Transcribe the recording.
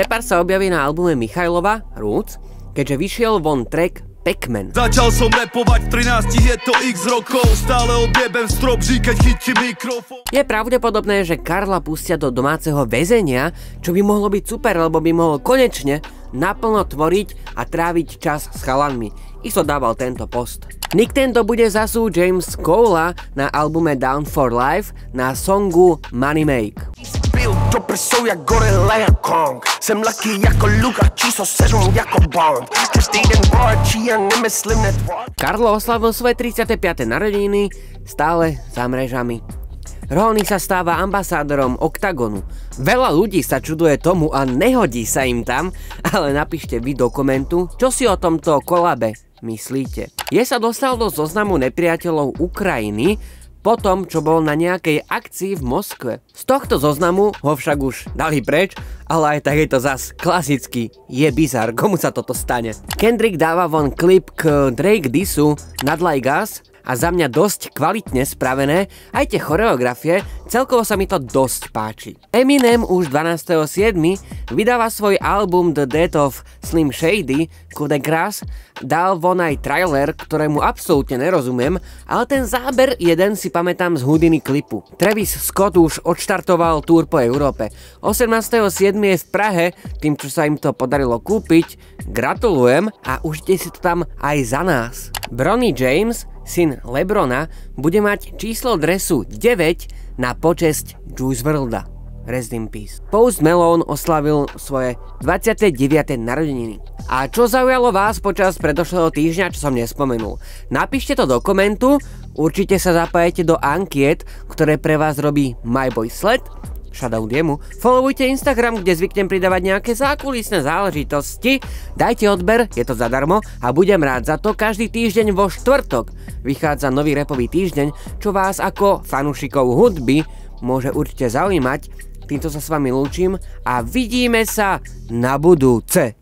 Shepard sa objaví na albume Michailova Roots, keďže vyšiel von track Pac-Man. Začal som rapovať v 13, je to x rokov, stále odjebem strop, keď chytí mikrofón. Je pravdepodobné, že Karla pustia do domáceho väzenia, čo by mohlo byť super, lebo by mohol konečne naplno tvoriť a tráviť čas s chalanmi. Iso dával tento post. Nick tento bude zasú James Cola na albume Down for Life na songu Money Make. Do presou jak gorila jak Kong. Jsem lucky jako Luka, číslo 7 jako Bond. Každý den bohatší a nemyslím netvor. Karlo oslavil svoje 35. narodeniny stále za mrežami. Ronny sa stáva ambasádorom Oktagonu. Veľa ľudí sa čuduje tomu a nehodí sa im tam, ale napíšte vy do komentu, čo si o tomto kolabe myslíte. Je sa dostal do zoznamu nepriateľov Ukrajiny po tom, čo bol na nejakej akcii v Moskve. Z tohto zoznamu ho však už dali preč, ale aj tak je to zas klasický, je bizar, komu sa toto stane. Kendrick dáva von klip k Drake dissu Not Like Us a za mňa dosť kvalitne spravené, aj tie choreografie, celkovo sa mi to dosť páči. Eminem už 12.7. vydáva svoj album The Death of Slim Shady, Coup de Grâce, dal von aj trailer, ktorému absolútne nerozumiem, ale ten záber jeden si pamätám z Houdini klipu. Travis Scott už odštartoval túr po Európe. 18.7. je v Prahe, tým čo sa im to podarilo kúpiť, gratulujem a užite si to tam aj za nás. Bronny James, syn Lebrona, bude mať číslo dresu 9 na počesť Juice WRLDa. Rest in peace. Post Malone oslavil svoje 29. narodeniny. A čo zaujalo vás počas predošlého týždňa, čo som nespomenul? Napíšte to do komentu, určite sa zapájete do ankiet, ktoré pre vás robí MyBoy Sled, shoutout jemu. Followujte Instagram, kde zvyknem pridávať nejaké zákulisné záležitosti. Dajte odber, je to zadarmo a budem rád za to. Každý týždeň vo štvrtok vychádza nový rapový týždeň, čo vás ako fanúšikov hudby môže určite zaujímať. Týmto sa s vami lúčim a vidíme sa na budúce.